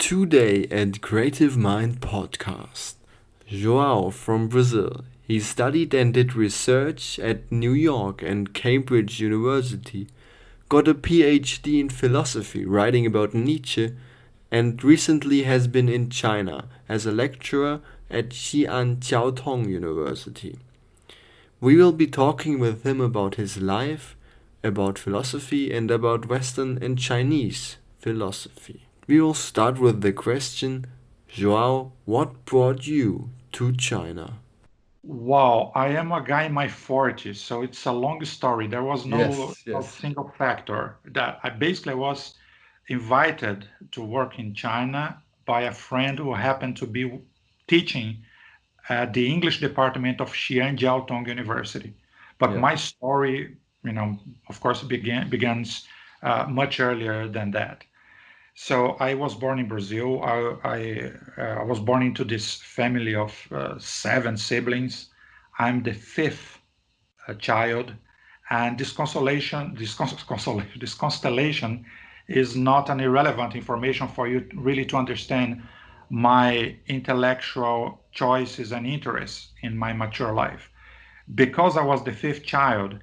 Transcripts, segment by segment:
Today at Creative Mind Podcast, João from Brazil. He studied and did research at New York and Cambridge University, got a PhD in philosophy writing about Nietzsche, and recently has been in China as a lecturer at Jiaotong University. We will be talking with him about his life, about philosophy, and about Western and Chinese philosophy. We will start with the question, Joao, what brought you to China? Wow, I am a guy in my 40s, so it's a long story. There was Yes, no yes. single factor that I basically was invited to work in China by a friend who happened to be teaching at the English department of Xi'an Jiaotong University. But Yeah. my story, of course, begins much earlier than that. So I was born in Brazil. I was born into this family of seven siblings. I'm the fifth child, and this constellation is not an irrelevant information for you really to understand my intellectual choices and interests in my mature life. Because I was the fifth child,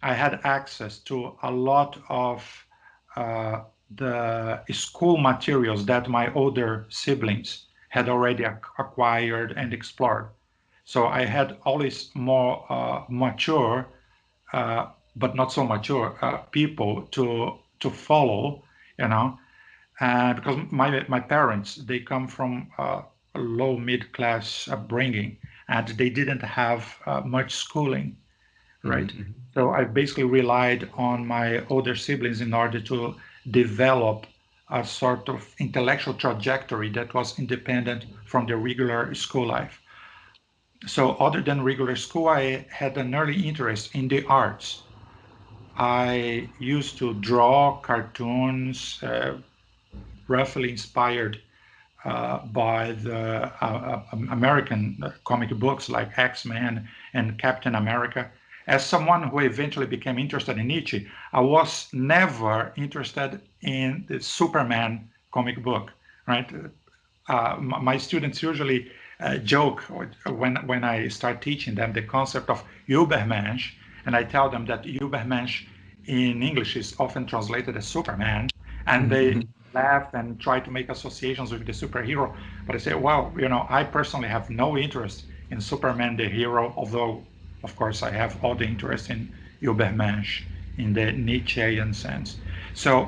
I had access to a lot of uh, the school materials that my older siblings had already acquired and explored. So I had always more mature, uh, but not so mature people to follow, you know, because my parents they come from a low mid class upbringing and they didn't have much schooling, right? Mhm. So I basically relied on my older siblings in order to develop a sort of intellectual trajectory that was independent from the regular school life. So other than regular school, I had an early interest in the arts. I used to draw cartoons, roughly inspired by the American comic books like X-Men and Captain America. As someone who eventually became interested in Nietzsche, I was never interested in the Superman comic book, right? My students usually joke when I start teaching them the concept of Übermensch, and I tell them that Übermensch in English is often translated as Superman, and they Mhm. laugh and try to make associations with the superhero. But I say, well, I personally have no interest in Superman the hero, although, of course, I have all the interest in Übermensch in the Nietzschean sense. So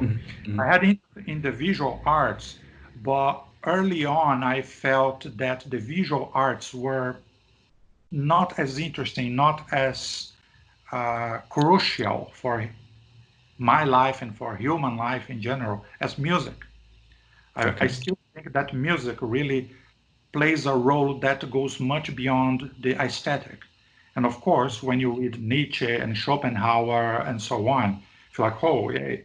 I Mhm. had in the visual arts, but early on I felt that the visual arts were not as interesting, not as crucial for my life and for human life in general as music. I Okay. still think that music really plays a role that goes much beyond the aesthetic. And of course, when you read Nietzsche and Schopenhauer and so on, you feel like, oh, yeah,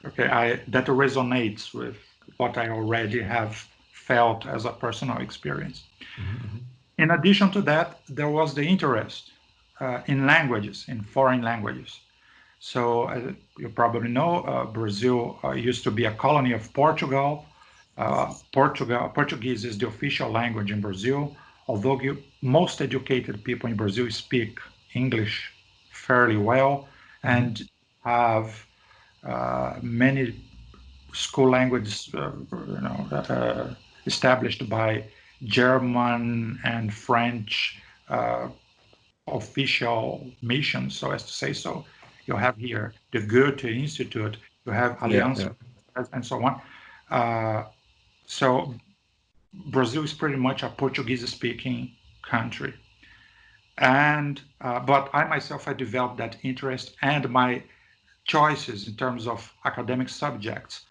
okay, that resonates with what I already have felt as a personal experience. Mhm. In addition to that, there was the interest in languages, in foreign languages. So you probably know Brazil used to be a colony of Portugal. Portuguese is the official language in Brazil, although most educated people in Brazil speak English fairly well Mhm. and have many school languages established by German and French uh, official missions, so as to say so. You have here the Goethe Institute, you have Yeah, Allianz, yeah. and so on. Uh, so Brazil is pretty much a Portuguese-speaking country. And but I myself, I developed that interest, and my choices in terms of academic subjects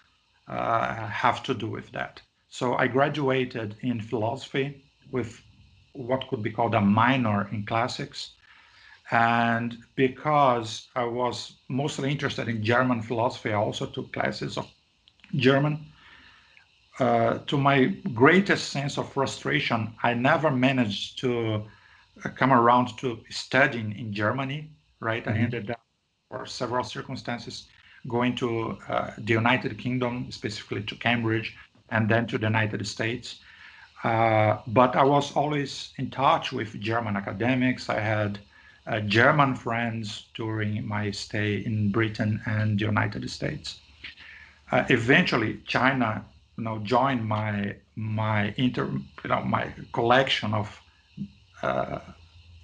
have to do with that. So I graduated in philosophy with what could be called a minor in classics. And because I was mostly interested in German philosophy, I also took classes of German. To my greatest sense of frustration, I never managed to come around to studying in Germany, right? I Mhm. ended up, for several circumstances, going to the United Kingdom, specifically to Cambridge. and then to the United States. But I was always in touch with German academics. I had German friends during my stay in Britain and the United States. Eventually, China, joined my collection of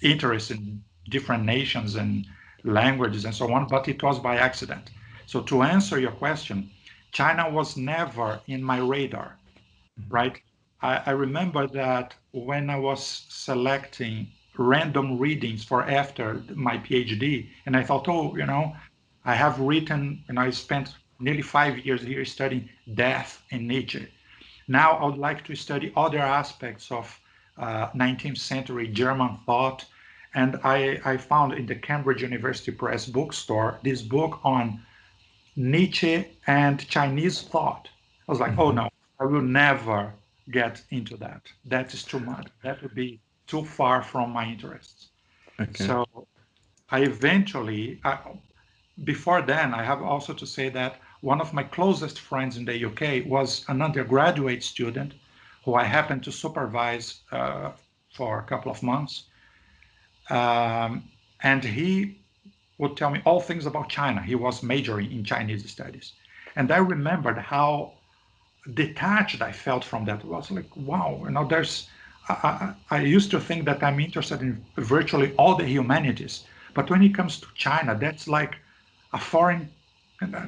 interest in different nations and languages and so on, but it was by accident. So to answer your question, China was never in my radar, right? I remember that when I was selecting random readings for after my PhD, and I thought, I have written, and I spent nearly 5 years here studying death in Nietzsche. Now I would like to study other aspects of 19th century German thought. And I found in the Cambridge University Press bookstore this book on Nietzsche and Chinese thought. I was like, oh no, I will never get into that. That is too much. That would be too far from my interests. Okay. So I eventually, before then, I have also to say that one of my closest friends in the UK was an undergraduate student who I happened to supervise for a couple of months. And he would tell me all things about China. He was majoring in Chinese studies. And I remembered how detached I felt from that. It was like, wow, I used to think that I'm interested in virtually all the humanities. But when it comes to China, that's like a foreign,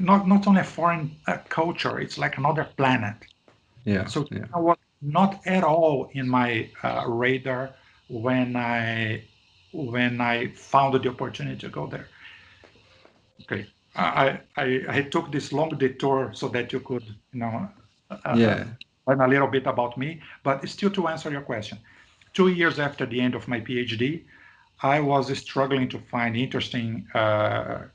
not only a foreign culture, it's like another planet. Yeah. So Yeah. China was not at all in my radar when I found the opportunity to go there. Okay. I took this long detour so that you could, Yeah. learn a little bit about me, but still to answer your question. 2 years after the end of my PhD, I was struggling to find interesting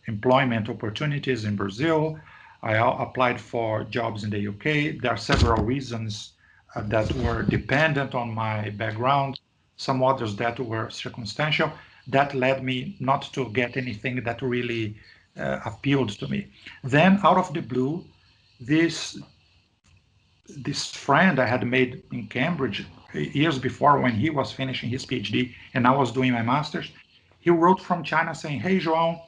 employment opportunities in Brazil. I applied for jobs in the UK. There are several reasons that were dependent on my background, some others that were circumstantial. That led me not to get anything that really appealed to me. Then, out of the blue, this this friend I had made in Cambridge years before when he was finishing his PhD and I was doing my master's, he wrote from China saying, "Hey, João,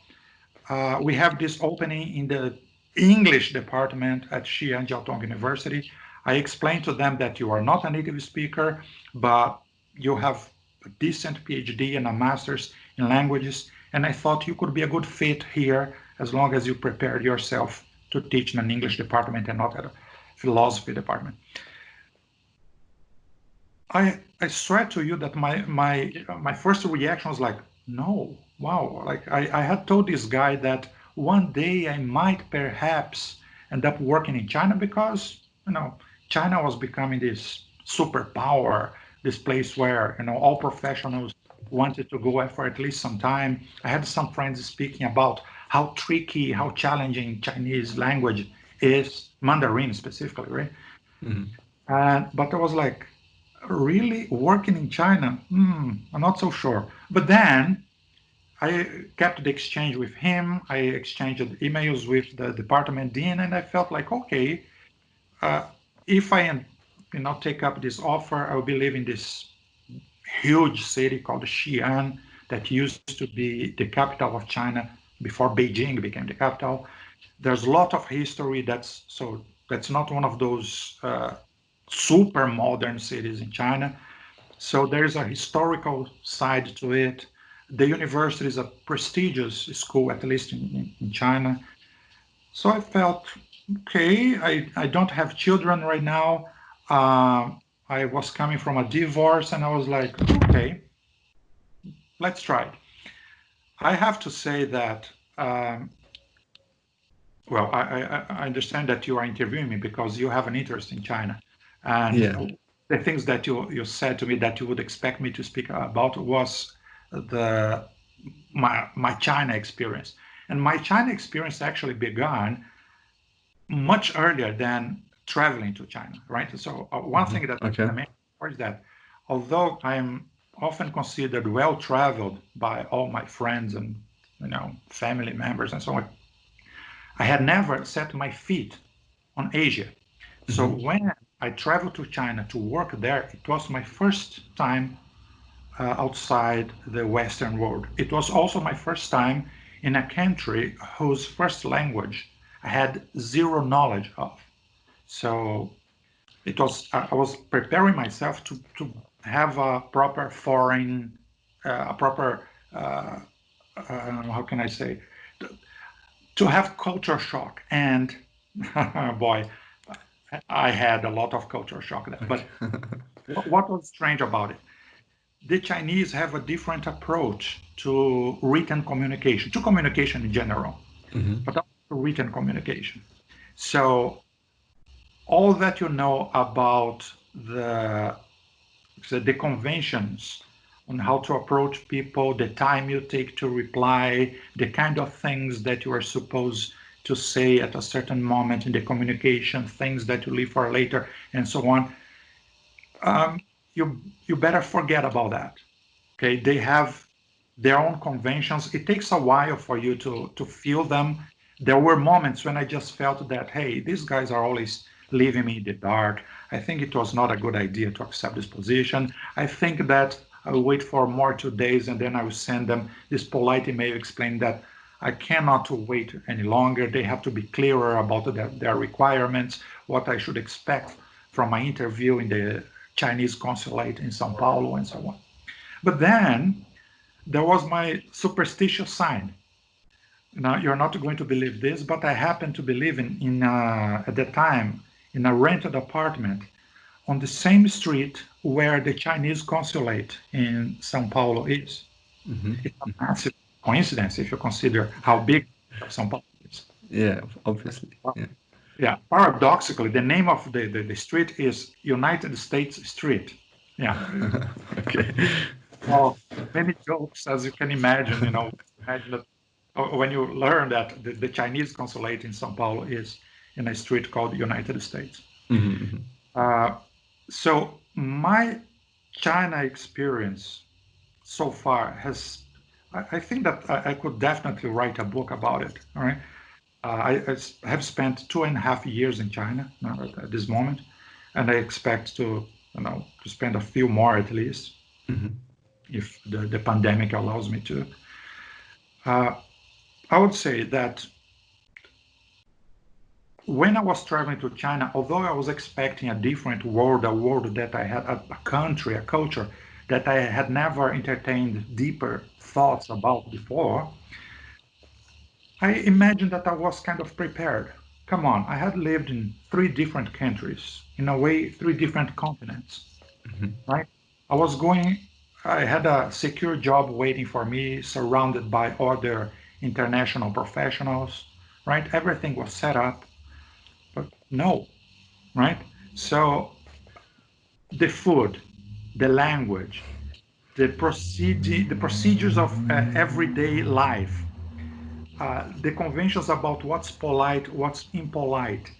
we have this opening in the English department at Jiaotong University. I explained to them that you are not a native speaker, but you have a decent PhD and a master's in languages, and I thought you could be a good fit here as long as you prepared yourself to teach in an English department and not at a philosophy department." I swear to you that my first reaction was like, no, wow. Like I had told this guy that one day I might perhaps end up working in China because China was becoming this superpower, this place where all professionals wanted to go for at least some time. I had some friends speaking about how tricky, how challenging Chinese language is, Mandarin specifically, right? But I was like, really working in China? I'm not so sure. But then I kept the exchange with him. I exchanged emails with the department dean, and I felt like, okay, uh, if I take up this offer, I will be living this huge city called Xi'an that used to be the capital of China before Beijing became the capital. There's a lot of history. That's not one of those super modern cities in China. So there's a historical side to it. The university is a prestigious school, at least in China. So I felt, okay, I don't have children right now. I was coming from a divorce and I was like, okay, let's try it. I have to say that, well, I understand that you are interviewing me because you have an interest in China. Yeah. And the things that you said to me that you would expect me to speak about was the my China experience. And my China experience actually began much earlier than traveling to China, right? So one thing that I Okay. want to mention is that although I am often considered well traveled by all my friends and family members and so on, I had never set my feet on Asia. So when I traveled to China to work there. It was my first time outside the Western world. It was also my first time in a country whose first language I had zero knowledge of. So I was preparing myself to have a proper foreign, a proper, uh, how can I say, to have culture shock. And boy, I had a lot of culture shock there. But what was strange about it? The Chinese have a different approach to written communication, to communication in general, but also to written communication. So all that you know about the conventions on how to approach people, the time you take to reply, the kind of things that you are supposed to say at a certain moment in the communication, things that you leave for later, and so on. You better forget about that. Okay, they have their own conventions. It takes a while for you to feel them. There were moments when I just felt that, hey, these guys are always leaving me in the dark. I think it was not a good idea to accept this position. I think that I will wait for more 2 days and then I will send them this polite email explaining that I cannot wait any longer. They have to be clearer about their requirements, what I should expect from my interview in the Chinese consulate in Sao Paulo, and so on. But then there was my superstitious sign. Now, you're not going to believe this, but I happened to be living at the time in a rented apartment on the same street where the Chinese consulate in Sao Paulo is. It's a massive coincidence if you consider how big Sao Paulo is. Yeah, obviously. Yeah. Yeah, paradoxically, the name of the street is United States Street. Yeah. Okay. Well, many jokes, as you can imagine, imagine that when you learn that the Chinese consulate in Sao Paulo is in a street called United States. Uh, so my China experience so far I think that I could definitely write a book about it. All right. I have spent 2.5 years in China now at this moment, and I expect to spend a few more at least if the pandemic allows me to. Uh, I would say that when I was traveling to China, although I was expecting a different world, a world that I had, a country, a culture that I had never entertained deeper thoughts about before, I imagined that I was kind of prepared. Come on, I had lived in 3 different countries, in a way, 3 different continents, right? I was going, I had a secure job waiting for me, surrounded by other international professionals, right? Everything was set up, but no, right? So the food, the language, the procedures of everyday life, the conventions about what's polite, what's impolite,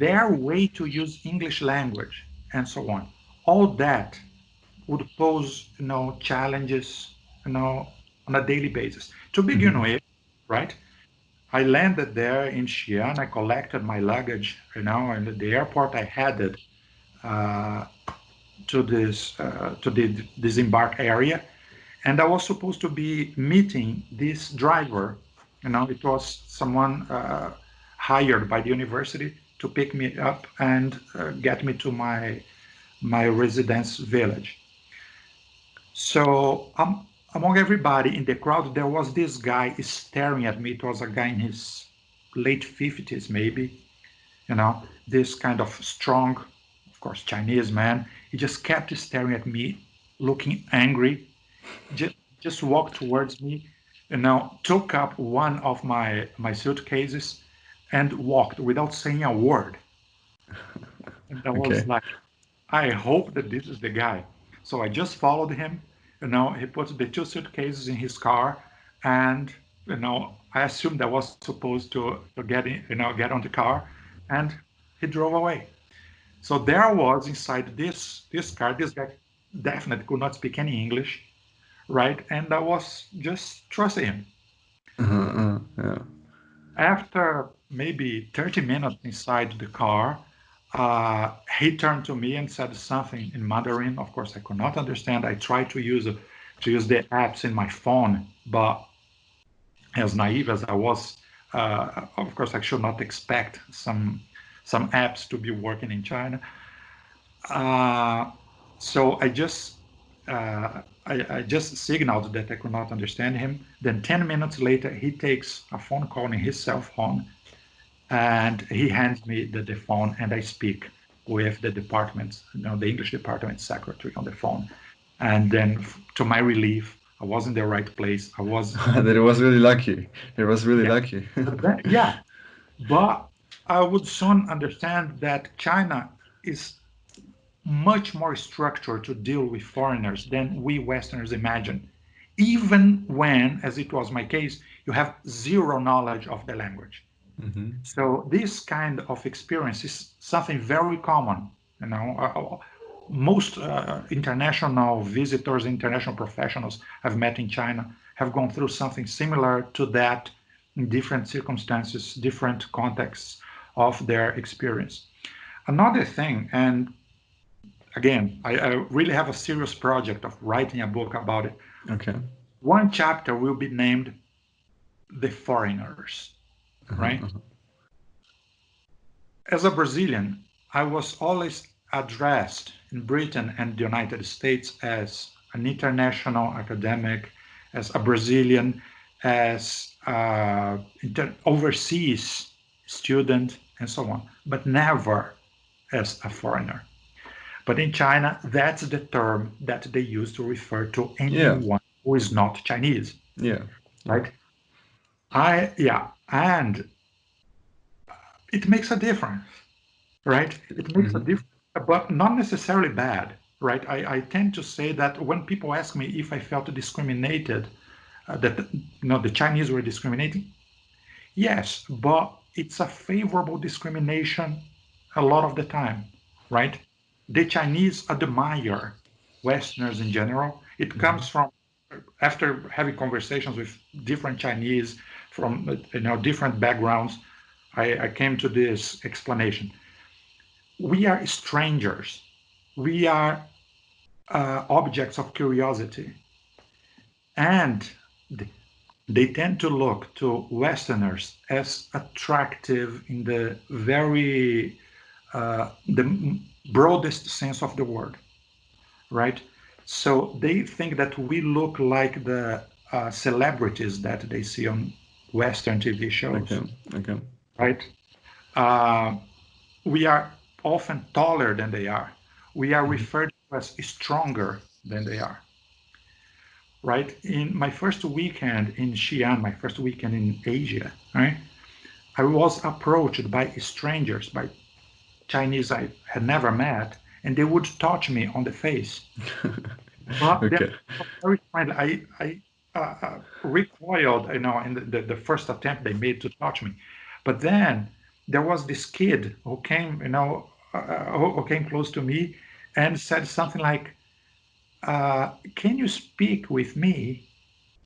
their way to use English language, and so on. All that would pose, challenges, on a daily basis. To begin with, right? I landed there in Xi'an. I collected my luggage, and at the airport I headed uh, to the disembark area, and I was supposed to be meeting this driver. It was someone hired by the university to pick me up and get me to my residence village. So among everybody in the crowd, there was this guy staring at me. It was a guy in his late 50s, maybe, this kind of strong, of course, Chinese man. He just kept staring at me, looking angry, just walked towards me, took up one of my suitcases and walked without saying a word. And I was Okay. like, I hope that this is the guy. So I just followed him. He put the 2 suitcases in his car, and I assumed I was supposed to get in, get on the car, and he drove away. So there I was inside this car. This guy definitely could not speak any English, right? And I was just trusting him. Yeah. After maybe 30 minutes inside the car, He turned to me and said something in Mandarin. Of course, I could not understand. I tried to use the apps in my phone, but as naive as I was, of course, I should not expect some apps to be working in China. Uh, so I just signaled that I could not understand him. Then 10 minutes later, he takes a phone call in his cell phone and he hands me the phone and I speak with the department, the English department secretary on the phone. And then to my relief, I was in the right place. I was That it was really lucky. It was really yeah, lucky. yeah. But I would soon understand that China is much more structured to deal with foreigners than we Westerners imagine, even when, as it was my case, you have zero knowledge of the language. Hmm. So this kind of experience is something very common. You know, most international visitors, international professionals I've met in China have gone through something similar to that in different circumstances, different contexts of their experience. Another thing, and again, I really have a serious project of writing a book about it. Okay. One chapter will be named The Foreigners, Uh-huh, right? uh-huh. As a Brazilian, I was always addressed in Britain and the United States as an international academic, as a Brazilian, as an overseas student, and so on, but never as a foreigner. But in China, that's the term that they use to refer to Yeah. anyone who is not Chinese, Yeah. Yeah. right? Yeah, and it makes a difference, right? It makes a Hmm. difference, but not necessarily bad, right? I tend to say that when people ask me if I felt discriminated, that the Chinese were discriminating, yes, but it's a favorable discrimination a lot of the time, right? The Chinese admire Westerners in general. It Hmm. comes from after having conversations with different Chinese from different backgrounds. I came to this explanation. We are strangers. We are objects of curiosity, and they tend to look to Westerners as attractive in the broadest sense of the word, right? So they think that we look like the celebrities that they see on Western TV Okay. shows, Okay. right? Uh, we are often taller than they are. We are Hmm. referred to as stronger than they are, right? In my first weekend in Xi'an, my first weekend in Asia, right? I was approached by strangers, by Chinese I had never met, and they would touch me on the face. But they're Okay. very friendly. I recoiled, in the first attempt they made to touch me. But then there was this kid who came, who came close to me and said something like, "Can you speak with me?"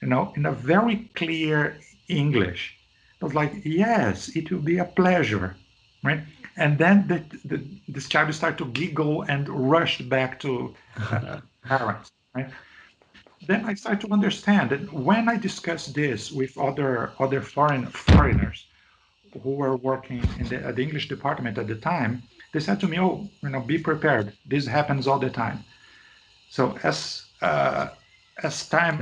In a very clear English. I was like, "Yes, it will be a pleasure," right? And then this child started to giggle and rushed back to parents, right? Then I started to understand that when I discussed this with other foreigners who were working in the English department at the time, they said to me, "Oh, be prepared. This happens all the time." So as Okay. time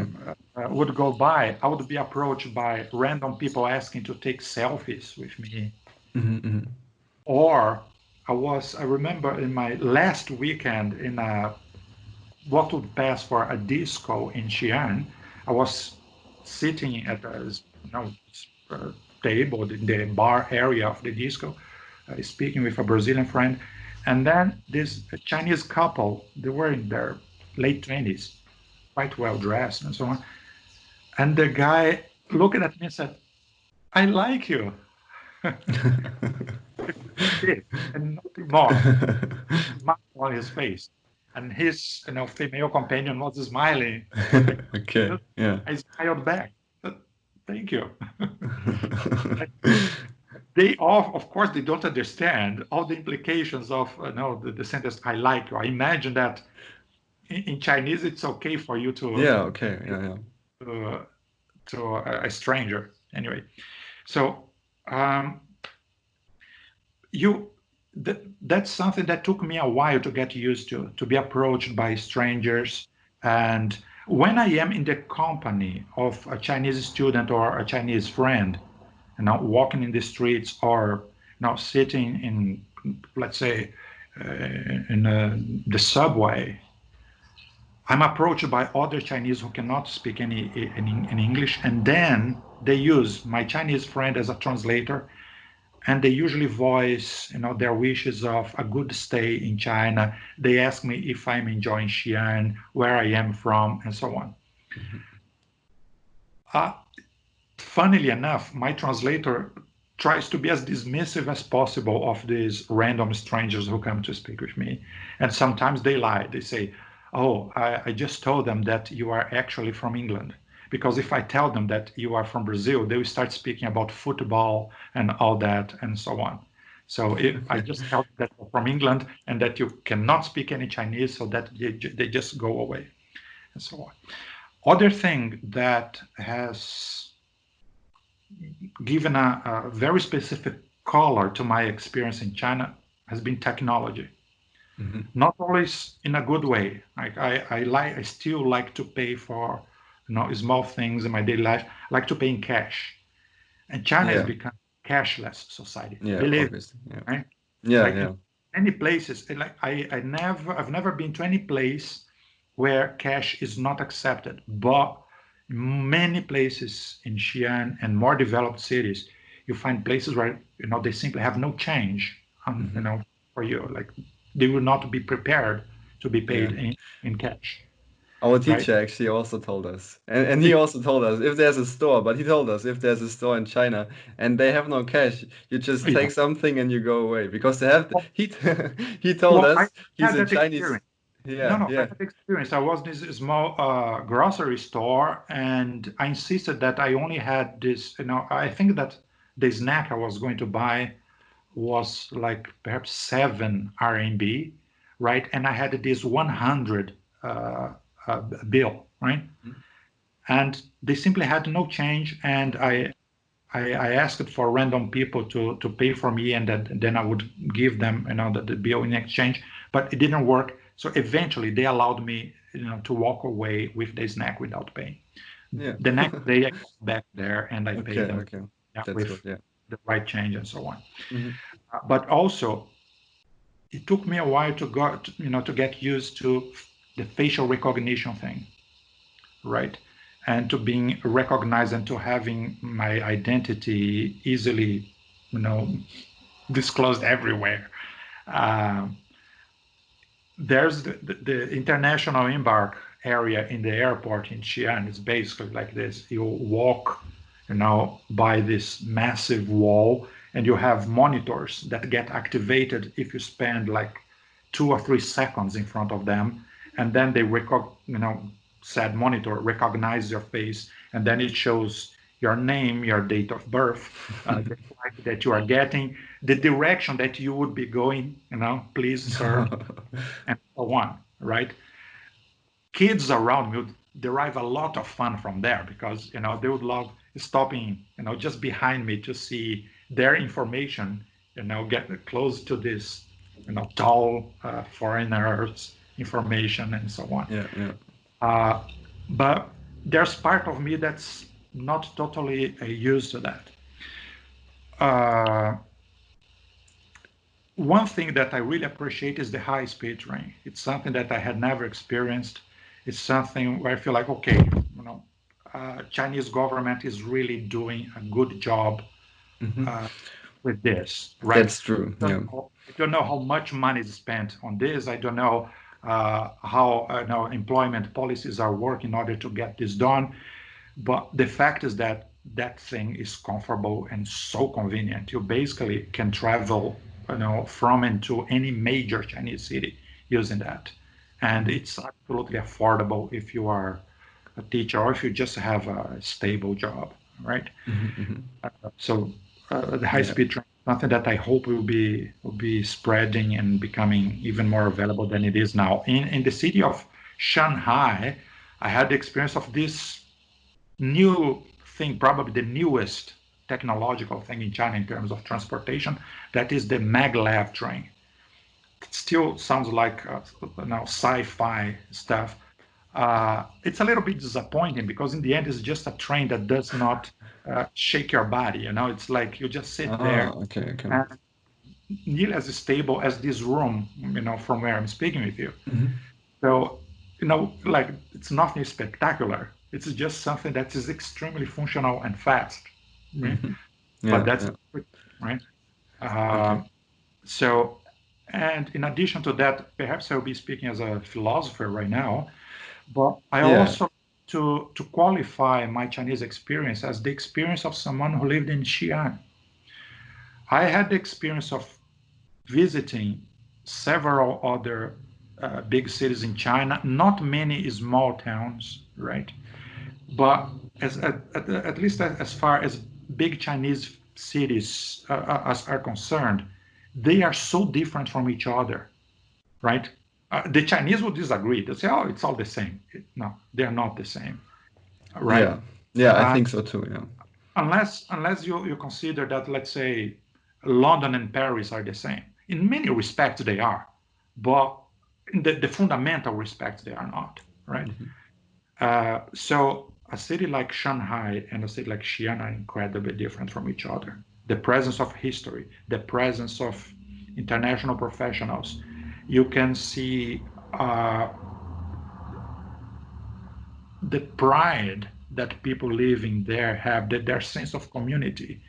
would go by, I would be approached by random people asking to take selfies with me, Hmm. Hmm. or I remember in my last weekend in what would pass for a disco in Xi'an, I was sitting at a uh, table in the bar area of the disco, speaking with a Brazilian friend, and then this Chinese couple, they were in their late 20s, quite well dressed and so on. And the guy looked at me and said, "I like you." It, and nothing more. Smile on his face. And his female companion was smiling. Okay. Yeah. I smiled back. Thank you. they all, of course, they don't understand all the implications of no, the sentence "I like you." I imagine that in Chinese, it's okay for you Yeah, to okay. Yeah, yeah. to, to a stranger. Anyway, so um, you that's something that took me a while to get used to be approached by strangers. And when I am in the company of a Chinese student or a Chinese friend, walking in the streets or sitting in, let's say, in the subway, I'm approached by other Chinese who cannot speak any English, and then they use my Chinese friend as a translator, and they usually voice, their wishes of a good stay in China. They ask me if I'm enjoying Xi'an, where I am from, and so on. Mhm. Uh, Funnily enough, my translator tries to be as dismissive as possible of these random strangers who come to speak with me. And sometimes they lie. They say, "Oh, I just told them that you are actually from England." Because if I tell them that you are from Brazil, they will start speaking about football and all that and so on. So if I just tell them that you're from England and that you cannot speak any Chinese, so that they just go away and so on. Other thing that has given a very specific color to my experience in China has been technology. Mhm. Not always in a good way. Like I still like to pay for small things in my daily life. I like to pay in cash, and China has Yeah, become a cashless society. yeah, Believe me, obviously. Yeah. right? Yeah, Like in yeah. many places, like I've never been to any place where cash is not accepted. But many places in Xi'an and more developed cities, you find places where they simply have no change, Hmm. for you. Like they will not be prepared to be Yeah. paid in cash, Our right? teacher actually also told us, and he also told us if there's a store, but he told us if there's a store in China and they have no cash, you just Yeah. take something and you go away because they have Well, he he told well, I us he's had a that Chinese. experience. No, Yeah, no, I yeah. had experience. I was in this small grocery store, and I insisted that I only had this. I think that the snack I was going to buy was like perhaps 7 RMB, right? And I had this 100 uh, bill, right? Mhm. And they simply had no change, and I asked for random people to pay for me, and then I would give them the bill in exchange, but it didn't work. So eventually they allowed me to walk away with the snack without paying. Yeah. The next day I got back there and I Okay, paid them, okay. yeah, That's with good. Yeah. the right change and so on. Hmm. But also it took me a while to get used to the facial recognition thing, right? And to being recognized and to having my identity easily, you know, disclosed everywhere. Um, there's the international embark area in the airport in Xi'an. It's basically like this. You walk, by this massive wall, and you have monitors that get activated if you spend like 2 or 3 seconds in front of them, and then they said monitor recognize your face, and then it shows your name, your date of birth, the flight that you are getting, the direction that you would be going, please, sir, and so on, right? Kids around me would derive a lot of fun from there because, they would love stopping, just behind me to see their information, get close to this, tall foreigners' information and so on. Yeah, yeah. Uh, but there's part of me that's not totally used to that. Uh, One thing that I really appreciate is the high speed train. It's something that I had never experienced. It's something where I feel like, okay, Chinese government is really doing a good job Hmm. uh, with this, right? That's true. Yeah. I don't know how much money is spent on this. I don't know how employment policies are working in order to get this done. But the fact is that that thing is comfortable and so convenient. You basically can travel, from and to any major Chinese city using that, and Hmm. it's absolutely affordable if you are a teacher or if you just have a stable job, right? Hmm. Hmm. So the Yeah. high-speed train, something that I hope will be spreading and becoming even more available than it is now. In the city of Shanghai, I had the experience of this new thing, probably the newest technological thing in China in terms of transportation. That is the Maglev train. It still sounds like sci-fi stuff. It's a little bit disappointing because in the end, it's just a train that does not shake your body. It's like you just sit Ah, there okay, okay. and nearly as stable as this room, from where I'm speaking with you. Hmm. So, like it's nothing spectacular. It's just something that is extremely functional and fast, right? Hmm. But Yeah, that's yeah. right. Okay. Uh, so, and in addition to that, perhaps I'll be speaking as a philosopher right now, but I Yeah. also to qualify my Chinese experience as the experience of someone who lived in Xi'an. I had the experience of visiting several other big cities in China, not many small towns, right? But at least as far as big Chinese cities as are concerned, they are so different from each other, right? The Chinese would disagree. They say, "Oh, it's all the same." No, they are not the same, right? Yeah. Yeah, I Uh, think so too, yeah. unless you consider that, let's say, London and Paris are the same. In many respects, they are, but in the fundamental respects, they are not, right? Hmm. So a city like Shanghai and a city like Xi'an are incredibly different from each other. The presence of history, the presence of international professionals, you can see the pride that people living there have, that their sense of community.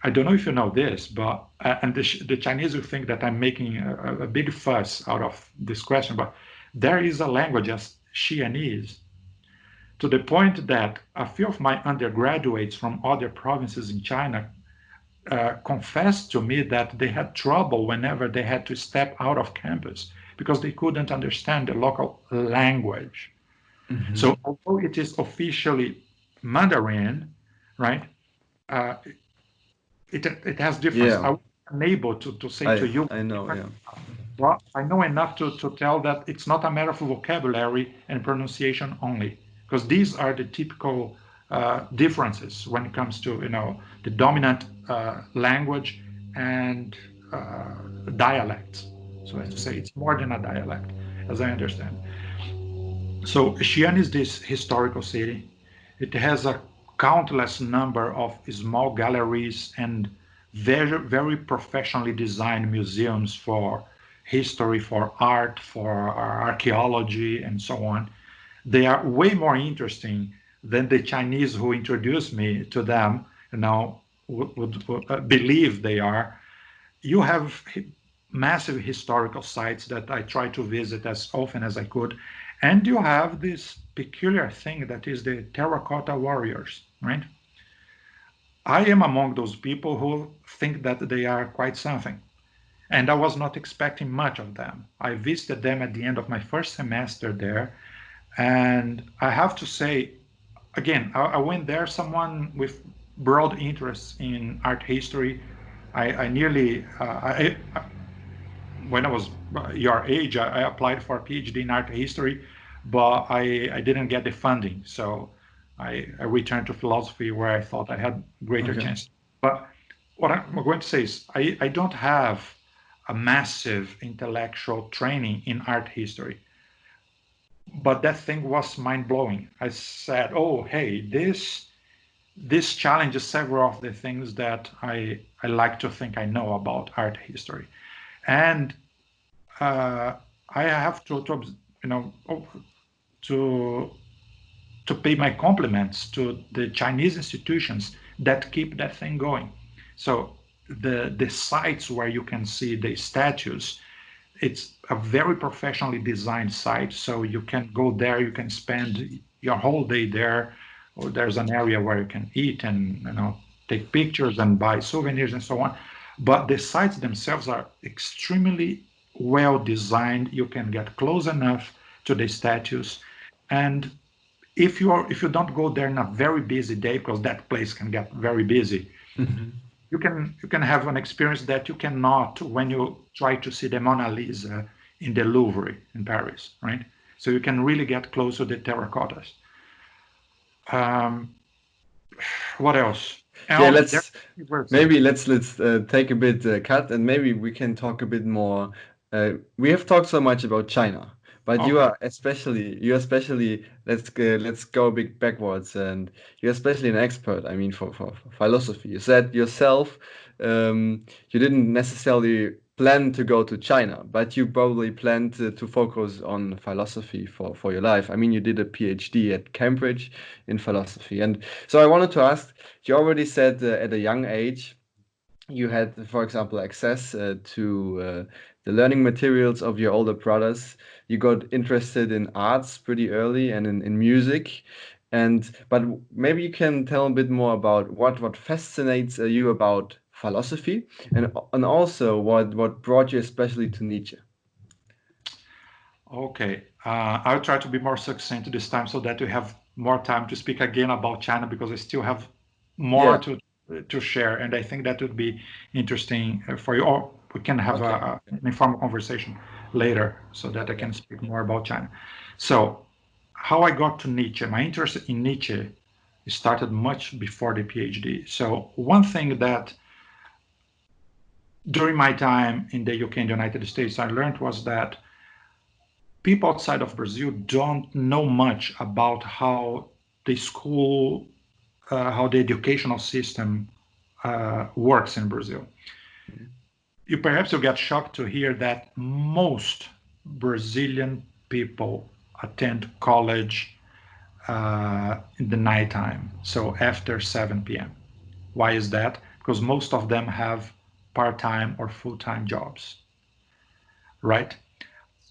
I don't know if you know this, but and the Chinese will think that I'm making a big fuss out of this question, but there is a language as Xianese, to the point that a few of my undergraduates from other provinces in China confessed to me that they had trouble whenever they had to step out of campus because they couldn't understand the local language. Hmm. So although it is officially Mandarin, right, uh, it has difference. Yeah. I was unable to say to I you, I know, yeah. well, I know enough to tell that it's not a matter of vocabulary and pronunciation only, because these are the typical differences when it comes to the dominant language and dialects. So as to say, it's more than a dialect, as I understand. So Xi'an is this historical city. It has a countless number of small galleries and very, very professionally designed museums for history, for art, for archaeology, and so on. They are way more interesting than the Chinese who introduced me to them, would believe they are. You have massive historical sites that I try to visit as often as I could. And you have this peculiar thing that is the Terracotta Warriors, right? I am among those people who think that they are quite something. And I was not expecting much of them. I visited them at the end of my first semester there. And I have to say, again, I went there, someone with broad interests in art history. I nearly, when I was your age, I applied for a PhD in art history, but I didn't get the funding. So I returned to philosophy where I thought I had greater Okay. chance. But what I'm going to say is I don't have a massive intellectual training in art history, but that thing was mind blowing. I said, oh, hey, this challenges several of the things that I like to think I know about art history. And uh, I have to to to pay my compliments to the Chinese institutions that keep that thing going. So the sites where you can see the statues, it's a very professionally designed site. So you can go there, you can spend your whole day there, or there's an area where you can eat and take pictures and buy souvenirs and so on. But the sites themselves are extremely well designed. You can get close enough to the statues, and if you don't go there in a very busy day, because that place can get very busy, Hmm. you can have an experience that you cannot when you try to see the Mona Lisa in the Louvre in Paris, right? So you can really get close to the terracottas. Um, what else? Yeah, There let's were some. maybe let's take a bit cut, and maybe we can talk a bit more. We have talked so much about China, but Okay. you especially let's go a bit backwards, and you're especially an expert. I mean, for philosophy, you said yourself you didn't necessarily plan to go to China, but you probably planned to focus on philosophy for your life. I mean, you did a PhD at Cambridge in philosophy, and so I wanted to ask. You already said at a young age you had, for example, access to the learning materials of your older brothers. You got interested in arts pretty early and in music. And but maybe you can tell a bit more about what fascinates you about philosophy, and also what brought you especially to Nietzsche. Okay. I'll try to be more succinct this time so that we have more time to speak again about China because I still have more Yeah. to share, and I think that would be interesting for you. Or we can have Okay. an informal conversation later so that I Okay. can speak more about China. So, how I got to Nietzsche, my interest in Nietzsche started much before the PhD. So, one thing that during my time in the UK and the United States I learned was that people outside of Brazil don't know much about how the school, how the educational system works in Brazil. You perhaps will get shocked to hear that most Brazilian people attend college in the nighttime, so after 7 p.m. Why is that? Because most of them have part-time or full-time jobs, right?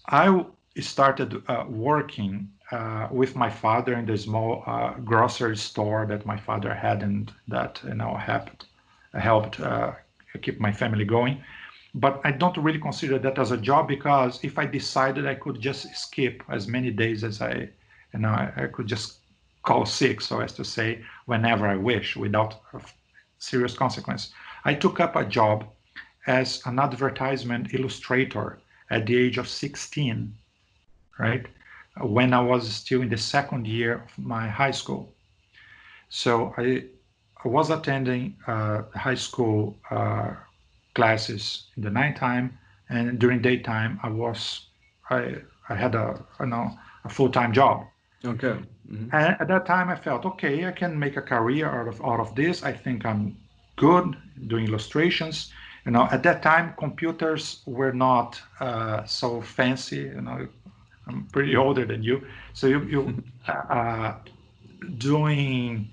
I started working with my father in the small grocery store that my father had, and that helped keep my family going. But I don't really consider that as a job because if I decided I could just skip as many days as I could just call sick, so as to say, whenever I wish, without serious consequence. I took up a job as an advertisement illustrator at the age of 16, right? When I was still in the second year of my high school. So I was attending high school classes in the nighttime, and during daytime I I had a full-time job. Okay. Hmm. And at that time, I felt, okay, I can make a career out of this. I think I'm good doing illustrations. At that time, computers were not so fancy. I'm pretty older than you, so you doing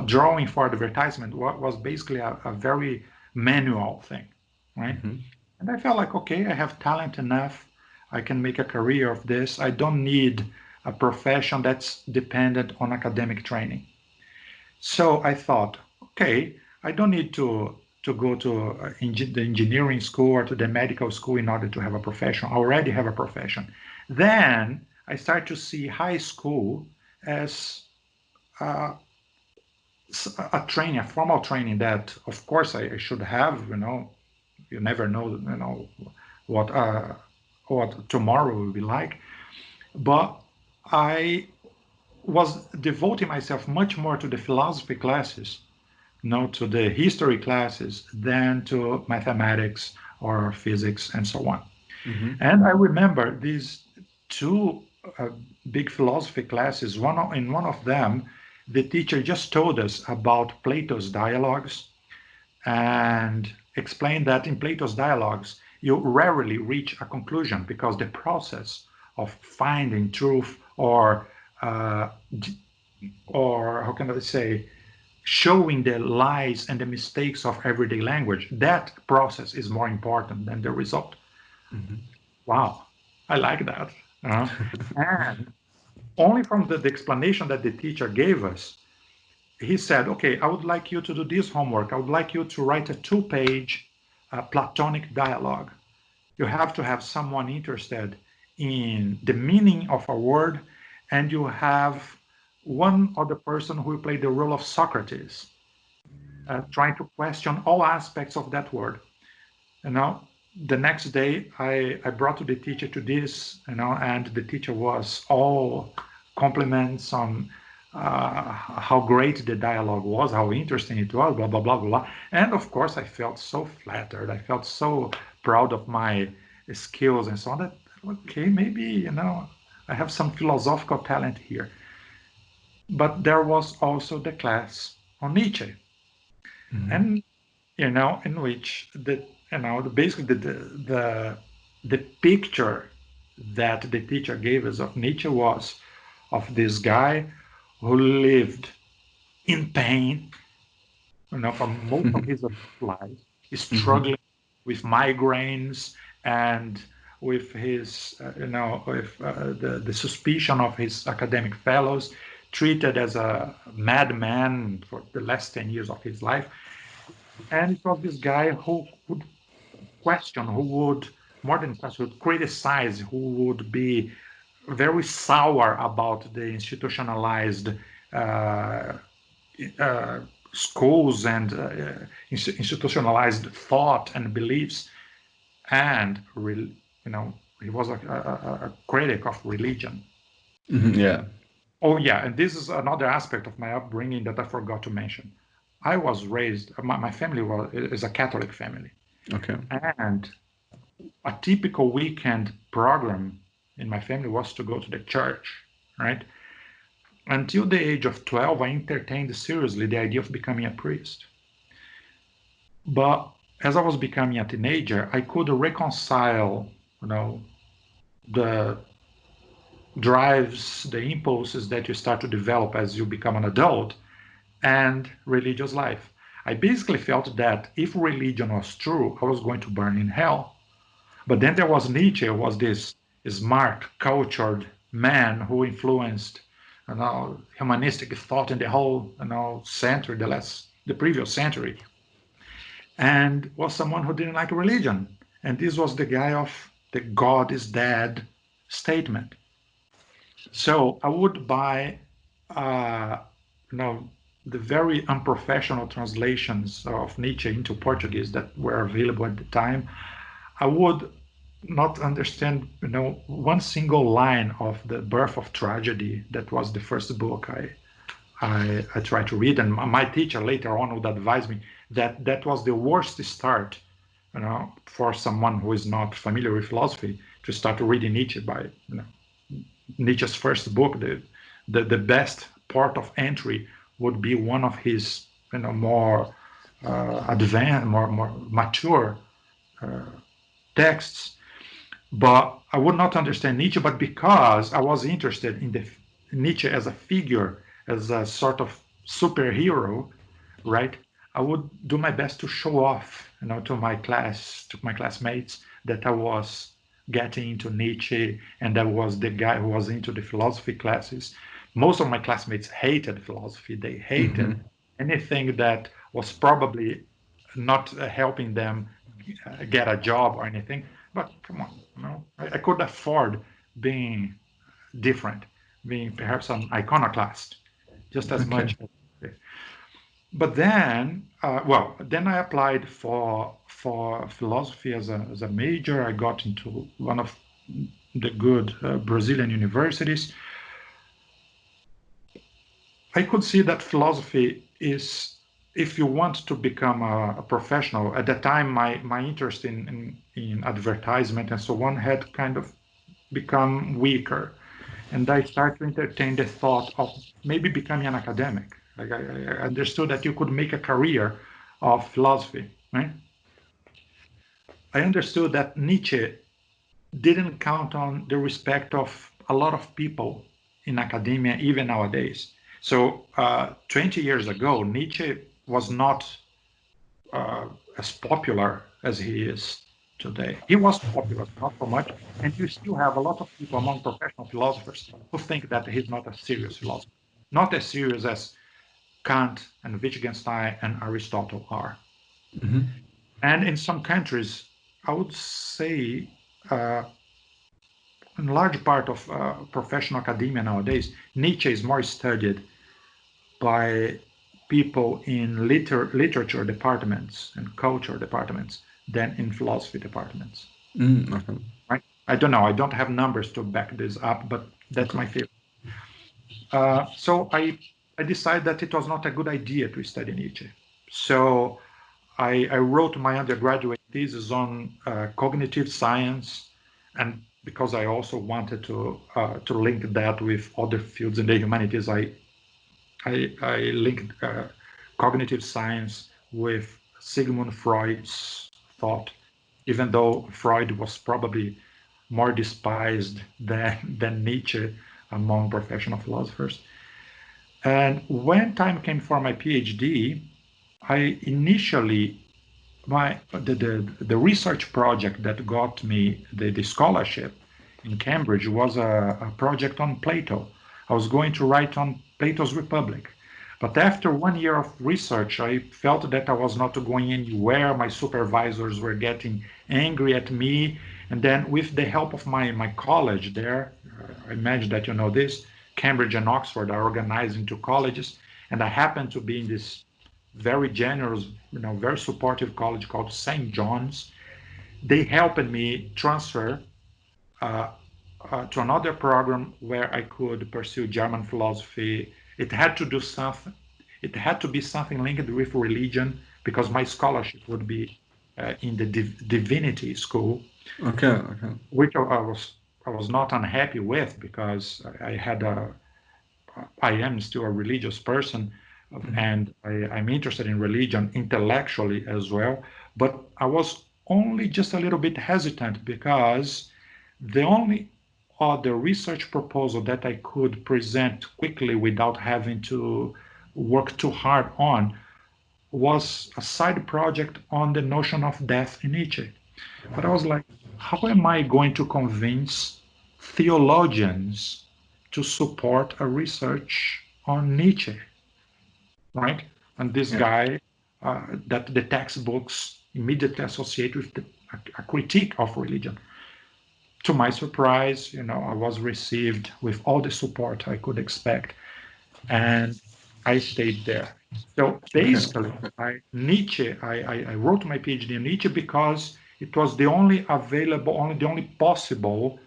drawing for advertisement was basically a very manual thing, right? Hmm. And I felt like, okay, I have talent enough. I can make a career of this. I don't need a profession that's dependent on academic training. So I thought, okay, I don't need to go to the engineering school or to the medical school in order to have a profession. I already have a profession. Then I start to see high school as uh, a training, a formal training that, of course, I should have. You never know, what what tomorrow will be like. But I was devoting myself much more to the philosophy classes, to the history classes, than to mathematics or physics and so on. Hmm. And I remember these two big philosophy classes. In one of them, the teacher just told us about Plato's dialogues and explained that in Plato's dialogues, you rarely reach a conclusion because the process of finding truth uh, or how can I say, showing the lies and the mistakes of everyday language, that process is more important than the result. Hmm. Wow, I like that. And only from the explanation that the teacher gave us, he said, okay, I would like you to do this homework. I would like you to write a 2-page Platonic dialogue. You have to have someone interested in the meaning of a word, and you have one other person who will play the role of Socrates. trying to question all aspects of that word. You know, the next day I brought to the teacher to this, and the teacher was all compliments on how great the dialogue was, how interesting it was, blah, blah, blah, blah. And of course, I felt so flattered. I felt so proud of my skills and so on that, okay, maybe, I have some philosophical talent here. But there was also the class on Nietzsche. And in which basically the picture that the teacher gave us of Nietzsche was of this guy who lived in pain, for most of his life, struggling with migraines and with his, with the suspicion of his academic fellows, treated as a madman for the last 10 years of his life. And it was this guy who would question, who would, more than question, would criticize, who would be very sour about the institutionalized schools and institutionalized thought and beliefs. And, he was a critic of religion. Yeah. Oh, yeah. And this is another aspect of my upbringing that I forgot to mention. I was raised, my family is a Catholic family. Okay. And a typical weekend program in my family was to go to the church, right? Until the age of 12, I entertained seriously the idea of becoming a priest. But as I was becoming a teenager, I could reconcile, the drives, the impulses that you start to develop as you become an adult and religious life. I basically felt that if religion was true, I was going to burn in hell. But then there was Nietzsche, who was this smart, cultured man who influenced, humanistic thought in the whole, century, the previous century, and was someone who didn't like religion. And this was the guy of the God is dead statement. So I would buy, the very unprofessional translations of Nietzsche into Portuguese that were available at the time. I would not understand, one single line of The Birth of Tragedy. That was the first book I tried to read, and my teacher later on would advise me that that was the worst start, for someone who is not familiar with philosophy to start reading Nietzsche by, Nietzsche's first book. The best port of entry would be one of his, more advanced, more mature texts. But I would not understand Nietzsche, but because I was interested in the Nietzsche as a figure, as a sort of superhero, right? I would do my best to show off, to my classmates, that I was getting into Nietzsche and I was the guy who was into the philosophy classes. Most of my classmates hated philosophy. They hated anything that was probably not helping them get a job or anything. But come on, I could afford being different, being perhaps an iconoclast, just as Okay. much. But then, then I applied for philosophy as a major. I got into one of the good Brazilian universities. I could see that philosophy is, if you want to become a professional, at that time, my interest in advertisement and so on had kind of become weaker. And I started to entertain the thought of maybe becoming an academic. Like I understood that you could make a career of philosophy, right? I understood that Nietzsche didn't count on the respect of a lot of people in academia, even nowadays. So 20 years ago, Nietzsche was not as popular as he is today. He was popular, not so much. And you still have a lot of people among professional philosophers who think that he's not a serious philosopher, not as serious as Kant and Wittgenstein and Aristotle are. And in some countries, I would say, in large part of professional academia nowadays, Nietzsche is more studied by people in literature departments and culture departments than in philosophy departments. Okay. Right? I don't know. I don't have numbers to back this up, but that's Okay. my feeling. So I decided that it was not a good idea to study Nietzsche. So I wrote my undergraduate thesis on cognitive science, and because I also wanted to link that with other fields in the humanities, I linked cognitive science with Sigmund Freud's thought, even though Freud was probably more despised than Nietzsche among professional philosophers. And when time came for my PhD, I initially the research project that got me the scholarship in Cambridge was a project on Plato. I was going to write on Plato's Republic. But after 1 year of research, I felt that I was not going anywhere. My supervisors were getting angry at me. And then, with the help of my college there, I imagine that you know this, Cambridge and Oxford are organized into colleges. And I happened to be in this very generous, very supportive college called St. John's. They helped me transfer uh, to another program where I could pursue German philosophy. It had to do something. It had to be something linked with religion because my scholarship would be in the divinity school, Okay. Okay. which I was not unhappy with because I am still a religious person, and I'm interested in religion intellectually as well. But I was only just a little bit hesitant because the only other research proposal that I could present quickly without having to work too hard on was a side project on the notion of death in Nietzsche. But I was like, how am I going to convince theologians to support a research on Nietzsche, right? And this Yeah. guy that the textbooks immediately associate with a critique of religion. To my surprise, I was received with all the support I could expect, and I stayed there. So Okay. basically, I wrote my PhD in Nietzsche because it was the only available, the only possible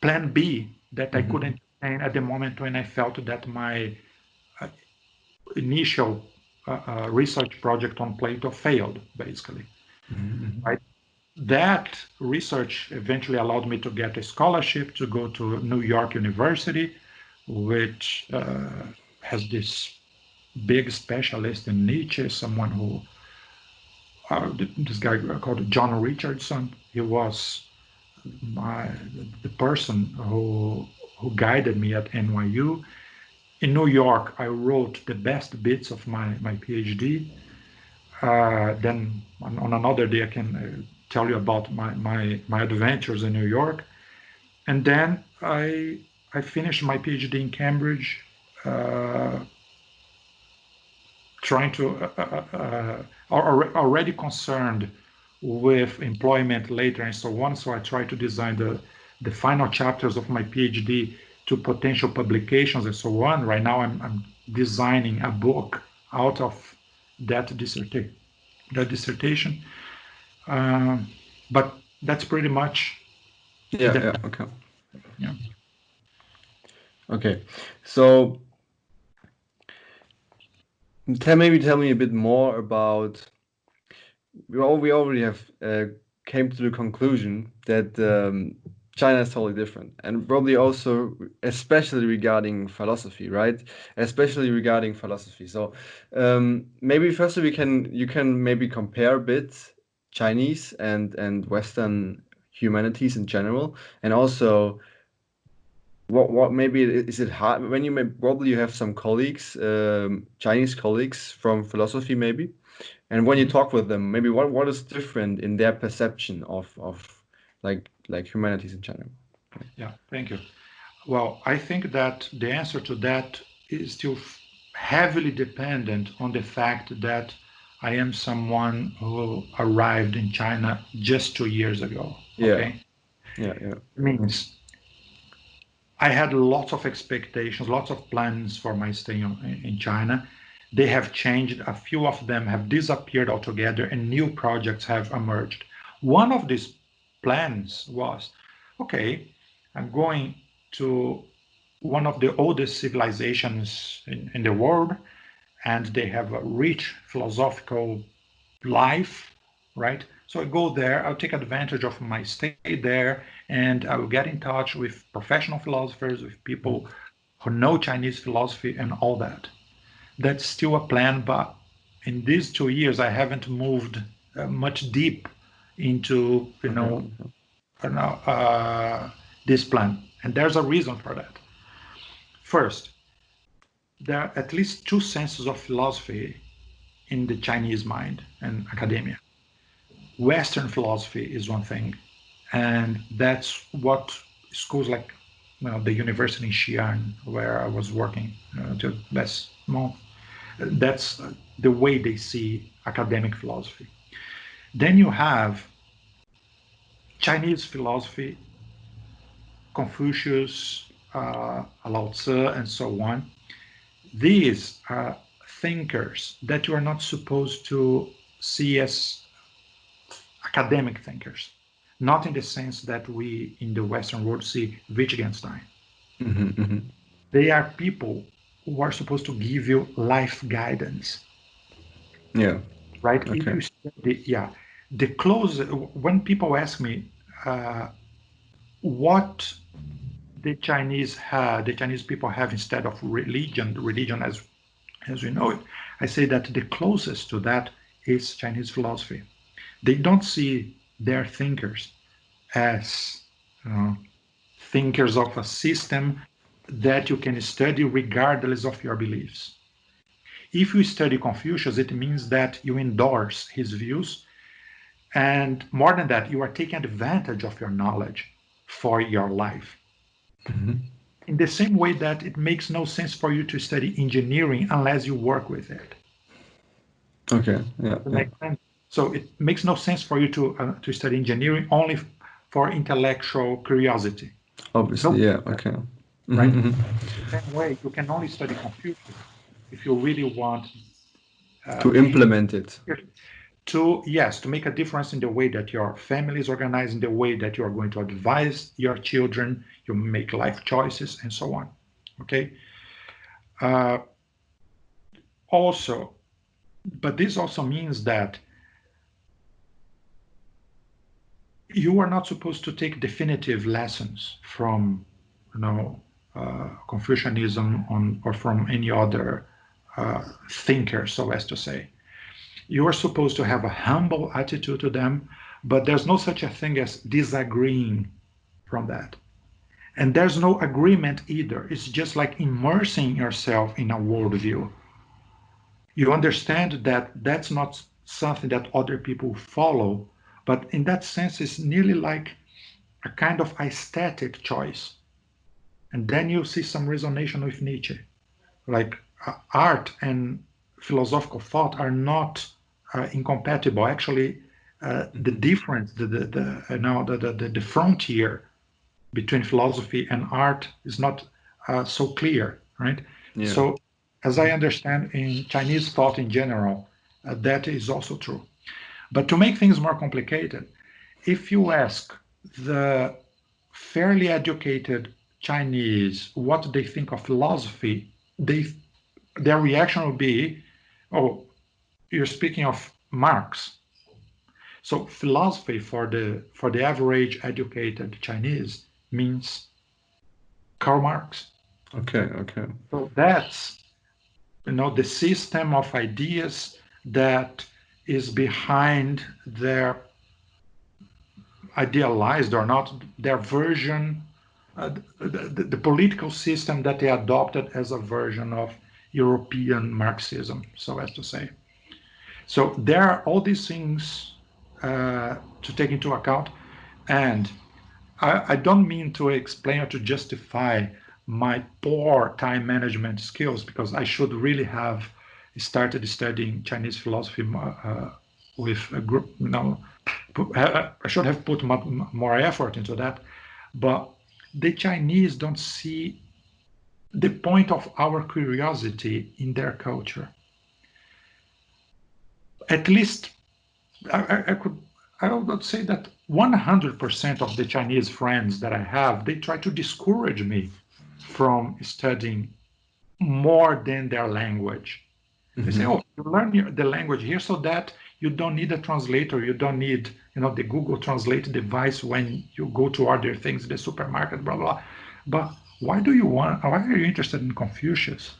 plan B that I could entertain at the moment when I felt that my uh, initial research project on Plato failed, basically. Right? That research eventually allowed me to get a scholarship to go to New York University, which has this big specialist in Nietzsche, someone who, this guy called John Richardson. He was my the person who guided me at NYU. In New York, I wrote the best bits of my PhD. Then on another day, I can tell you about my adventures in New York. And then I finished my PhD in Cambridge, uh, trying to already concerned with employment later and so on. So I tried to design the final chapters of my PhD to potential publications and so on. Right now, I'm designing a book out of that dissertation. Um, but that's pretty much Yeah. the Yeah. Okay. yeah. Okay. So maybe tell me a bit more about. We already have came to the conclusion that China is totally different, and probably also, especially regarding philosophy, right? Especially regarding philosophy. So maybe first you can maybe compare a bit Chinese and Western humanities in general, and also what maybe is it hard when probably you have some colleagues, Chinese colleagues from philosophy maybe. And when you Mhm. talk with them, maybe what is different in their perception of like humanities in general? Yeah, thank you. Well, I think that the answer to that is still heavily dependent on the fact that I am someone who arrived in China just 2 years ago. Yeah, Okay, yeah, yeah. means I had lots of expectations, lots of plans for my stay in China. They have changed. A few of them have disappeared altogether, and new projects have emerged. One of these plans was, okay, I'm going to one of the oldest civilizations in the world, and they have a rich philosophical life, right? So I go there, I'll take advantage of my stay there, and I will get in touch with professional philosophers, with people who know Chinese philosophy and all that. That's still a plan, but in these 2 years, I haven't moved much deep into, Okay. Okay. this plan. And there's a reason for that. First, there are at least two senses of philosophy in the Chinese mind and academia. Western philosophy is one thing, and that's what schools like the university in Xi'an, where I was working the last month, that's the way they see academic philosophy. Then you have Chinese philosophy, Confucius, Lao Tzu, and so on. These are thinkers that you are not supposed to see as academic thinkers, not in the sense that we in the Western world see Wittgenstein. They are people who are supposed to give you life guidance, Yeah. right? If Okay. you study, yeah, the close when people ask me what the Chinese people have instead of religion as we know it, I say that the closest to that is Chinese philosophy. They don't see their thinkers as uh, thinkers of a system that you can study regardless of your beliefs. If you study Confucius, it means that you endorse his views, and more than that, you are taking advantage of your knowledge for your life. In the same way that it makes no sense for you to study engineering unless you work with it. Okay. Yeah. Does it Yeah. make sense? So it makes no sense for you to study engineering only for intellectual curiosity. No, Obviously. Yeah. Okay. right? The same way, you can only study Confucius if you really want To to implement it. yes, to make a difference in the way that your family is organized, in the way that you are going to advise your children, you make life choices, and so on. Okay. Uh, also, but this also means that you are not supposed to take definitive lessons from, Confucianism or from any other thinker, so as to say. You are supposed to have a humble attitude to them, but there's no such a thing as disagreeing from that. And there's no agreement either. It's just like immersing yourself in a worldview. You understand that that's not something that other people follow, but in that sense, it's nearly like a kind of aesthetic choice. And then you see some resonation with Nietzsche. Like art and philosophical thought are not incompatible. Actually, the difference, the frontier between philosophy and art is not so clear, right? Yeah. So, as I understand in Chinese thought in general, that is also true. But to make things more complicated, if you ask the fairly educated Chinese what they think of philosophy, their reaction will be, "Oh, you're speaking of Marx." So philosophy for the average educated Chinese means Karl Marx. Okay. Okay. So that's the system of ideas that is behind their idealized or not their version, the political system that they adopted as a version of European Marxism, so as to say. So there are all these things to take into account, and I don't mean to explain or to justify my poor time management skills, because I should really have started studying Chinese philosophy with a group. I should have put more effort into that. But the Chinese don't see the point of our curiosity in their culture. at least I would say that 100% of the Chinese friends that I have, they try to discourage me from studying more than their language. They say, Mm-hmm. "Oh, you learn the language here so that you don't need a translator. You don't need, the Google Translate device when you go to order things in the supermarket, blah blah." But why are you interested in Confucius?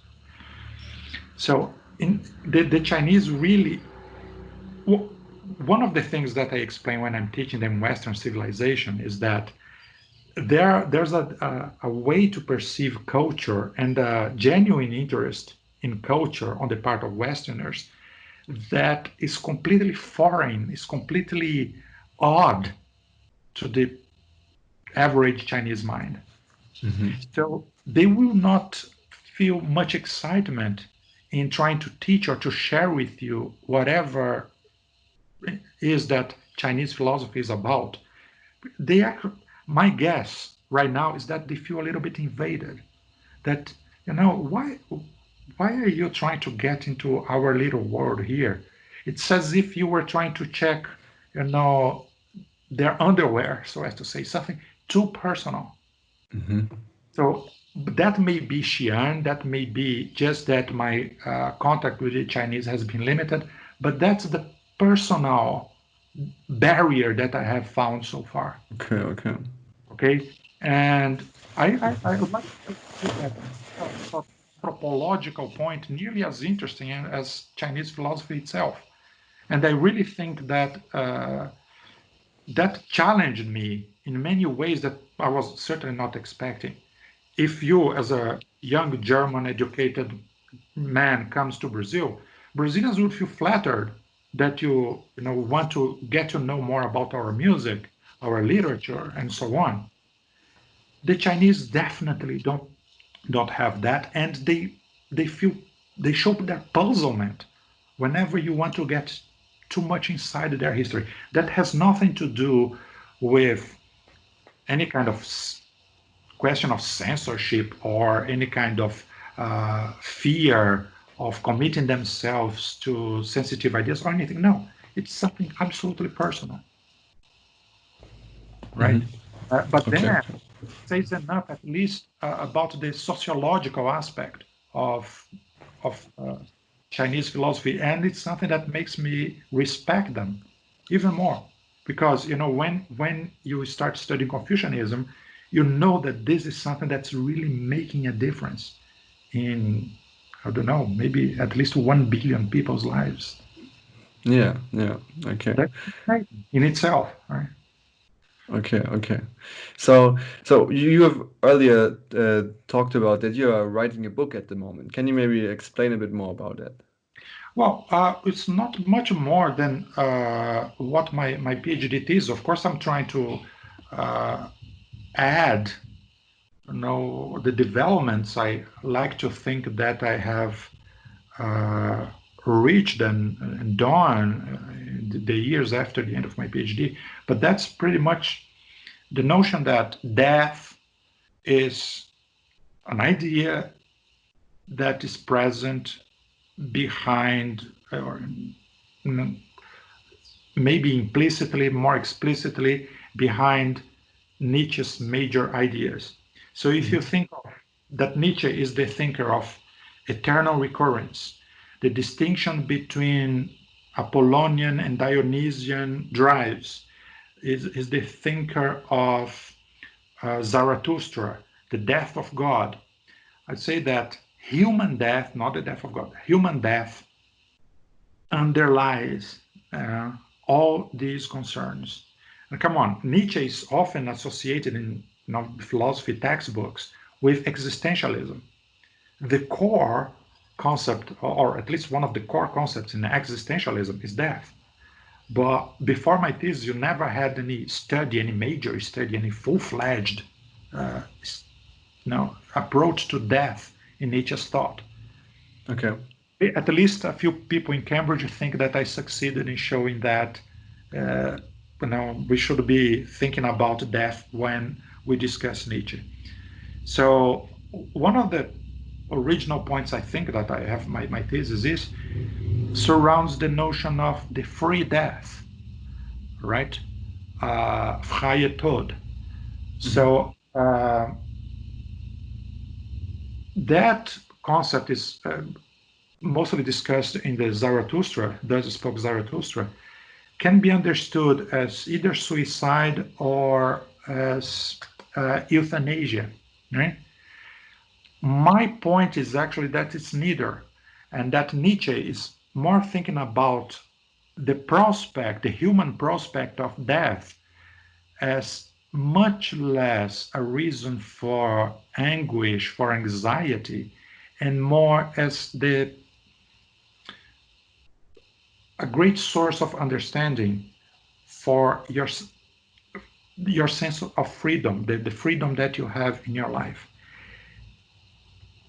So in the Chinese really, one of the things that I explain when I'm teaching them Western civilization is that there's a way to perceive culture and a genuine interest in culture on the part of Westerners that is completely foreign, is completely odd to the average Chinese mind. Mm-hmm. So they will not feel much excitement in trying to teach or to share with you whatever is that Chinese philosophy is about. They are, my guess right now is that they feel a little bit invaded. That why are you trying to get into our little world here? It's as if you were trying to check, you know, their underwear, so as to say something too personal. Mm-hmm. So that may be Xi'an, that may be just that my contact with the Chinese has been limited, but that's the personal barrier that I have found so far. Okay, okay. Okay, and I would like to say that from anthropological point, nearly as interesting as Chinese philosophy itself. And I really think that that challenged me in many ways that I was certainly not expecting. If you, as a young German educated man, comes to Brazil, Brazilians would feel flattered that you want to get to know more about our music, our literature, and so on. The Chinese definitely don't have that, and they show their puzzlement whenever you want to get too much inside their history. That has nothing to do with any kind of question of censorship or any kind of fear of committing themselves to sensitive ideas or anything. No, it's something absolutely personal, right? Mm-hmm. But Okay, then okay. says enough, at least, about the sociological aspect of Chinese philosophy, and it's something that makes me respect them even more, because when you start studying Confucianism, you know that this is something that's really making a difference in, I don't know, maybe at least 1 billion people's lives. Yeah, yeah. Okay. That's exciting in itself, right? Okay, okay. So you have earlier talked about that you are writing a book at the moment. Can you maybe explain a bit more about that? Well, it's not much more than what my PhD is. Of course, I'm trying to uh, add, the developments I like to think that I have uh, reached and done in the years after the end of my PhD. But that's pretty much the notion that death is an idea that is present behind, or maybe implicitly, more explicitly, behind Nietzsche's major ideas. So if you think of that Nietzsche is the thinker of eternal recurrence, the distinction between Apollonian and Dionysian drives, is the thinker of Zarathustra, the death of God. I'd say that human death, not the death of God, human death underlies all these concerns. And come on, Nietzsche is often associated in philosophy textbooks with existentialism. The core concept, or at least one of the core concepts in existentialism, is death. But before my thesis, you never had any major study, any full-fledged uh, approach to death in Nietzsche's thought. Okay. At least a few people in Cambridge think that I succeeded in showing that uh, we should be thinking about death when we discuss Nietzsche. So one of the original points I think that I have my thesis is surrounds the notion of the free death, right? Freie Tod. Mhm. So that concept is mostly discussed in the Zarathustra, thus spoke Zarathustra, can be understood as either suicide or as euthanasia, right? My point is actually that it's neither, and that Nietzsche is more thinking about the prospect, the human prospect of death, as much less a reason for anguish, for anxiety, and more as the a great source of understanding for your sense of freedom, the freedom that you have in your life.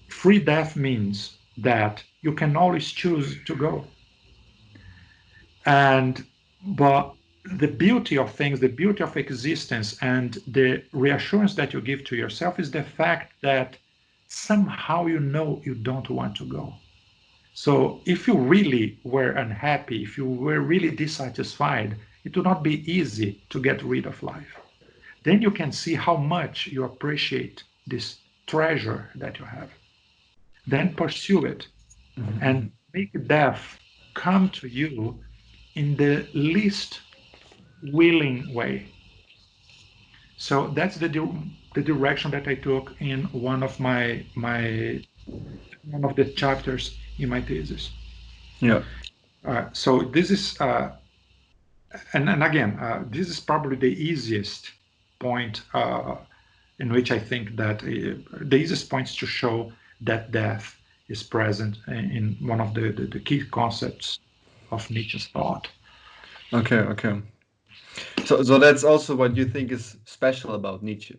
Free death means that you can always choose to go. And but the beauty of things, the beauty of existence, and the reassurance that you give to yourself is the fact that somehow you know you don't want to go. So if you really were unhappy, if you were really dissatisfied, it would not be easy to get rid of life. Then you can see how much you appreciate this treasure that you have. Then pursue it and Mhm. make death come to you in the least willing way. So that's the direction that I took in my one of the chapters in my thesis. Yeah. So this is and again this is probably the easiest point in which I think that the easiest points to show that death is present in one of the key concepts of Nietzsche's thought. Okay, okay. So that's also what you think is special about Nietzsche.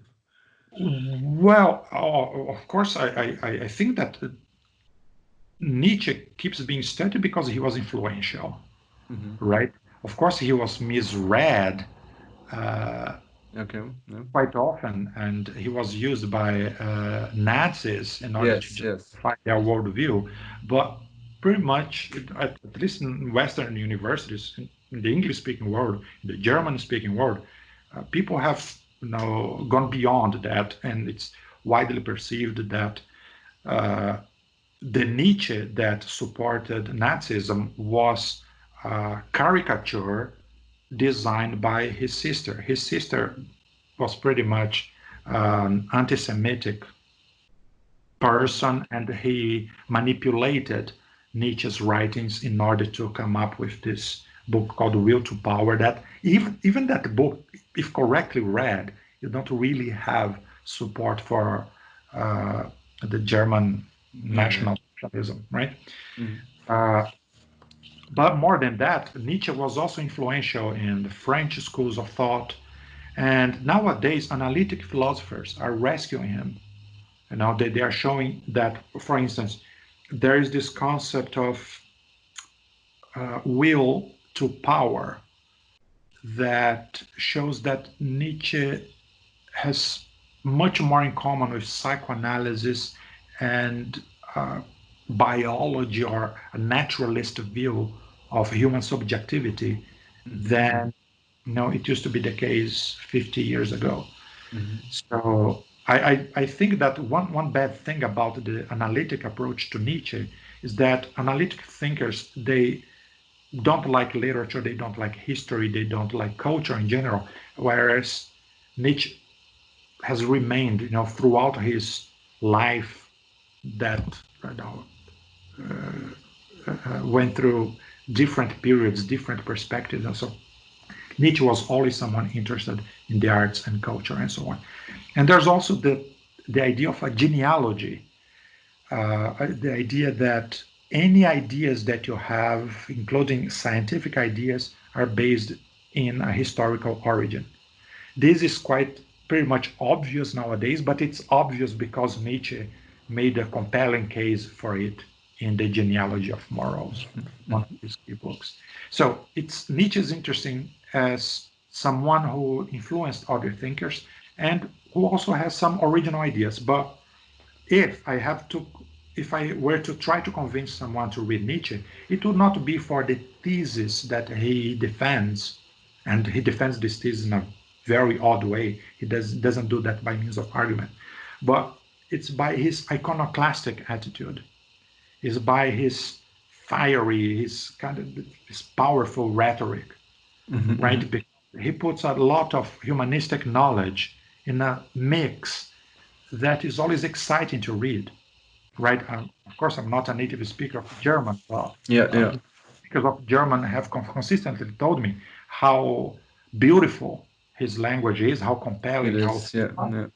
Well, of course, I think that Nietzsche keeps being studied because he was influential, Hmm. right? Of course, he was misread uh, Okay. Yeah. quite often, and he was used by Nazis in order to Yes, yes. justify their worldview. But pretty much, at least in Western universities, in the English-speaking world, in the German-speaking world, people have gone beyond that, and it's widely perceived that uh, the Nietzsche that supported Nazism was a caricature designed by his sister. His sister was pretty much an anti Semitic person, and he manipulated Nietzsche's writings in order to come up with this book called Will to Power. That even that book, if correctly read, you don't really have support for uh, the German Yeah, yeah. national socialism, right? Mhm. Uh, but more than that, Nietzsche was also influential in the French schools of thought. And nowadays, analytic philosophers are rescuing him. And now they are showing that, for instance, there is this concept of will to power that shows that Nietzsche has much more in common with psychoanalysis and uh, biology or a naturalist view of human subjectivity Mhm. than it used to be the case 50 years ago. Mhm. So I think that one bad thing about the analytic approach to Nietzsche is that analytic thinkers, they don't like literature, they don't like history, they don't like culture in general, whereas Nietzsche has remained, throughout his life that went through different periods, different perspectives, and so Nietzsche was always someone interested in the arts and culture and so on. And there's also the idea of a genealogy, the idea that any ideas that you have, including scientific ideas, are based in a historical origin. This is quite pretty much obvious nowadays, but it's obvious because Nietzsche made a compelling case for it in the Genealogy of Morals, one of his key books. So it's Nietzsche is interesting as someone who influenced other thinkers and who also has some original ideas. But if I have to if I were to try to convince someone to read Nietzsche, it would not be for the thesis that he defends, and he defends this thesis in a very odd way. He doesn't do that by means of argument, but it's by his iconoclastic attitude, is by his fiery, his kind of his powerful rhetoric, right? Mm-hmm. Because he puts a lot of humanistic knowledge in a mix that is always exciting to read, right? Of course, I'm not a native speaker of German. Well, Yeah, yeah. speakers of German have consistently told me how beautiful his language is, how It compelling, how is. Yeah, yeah.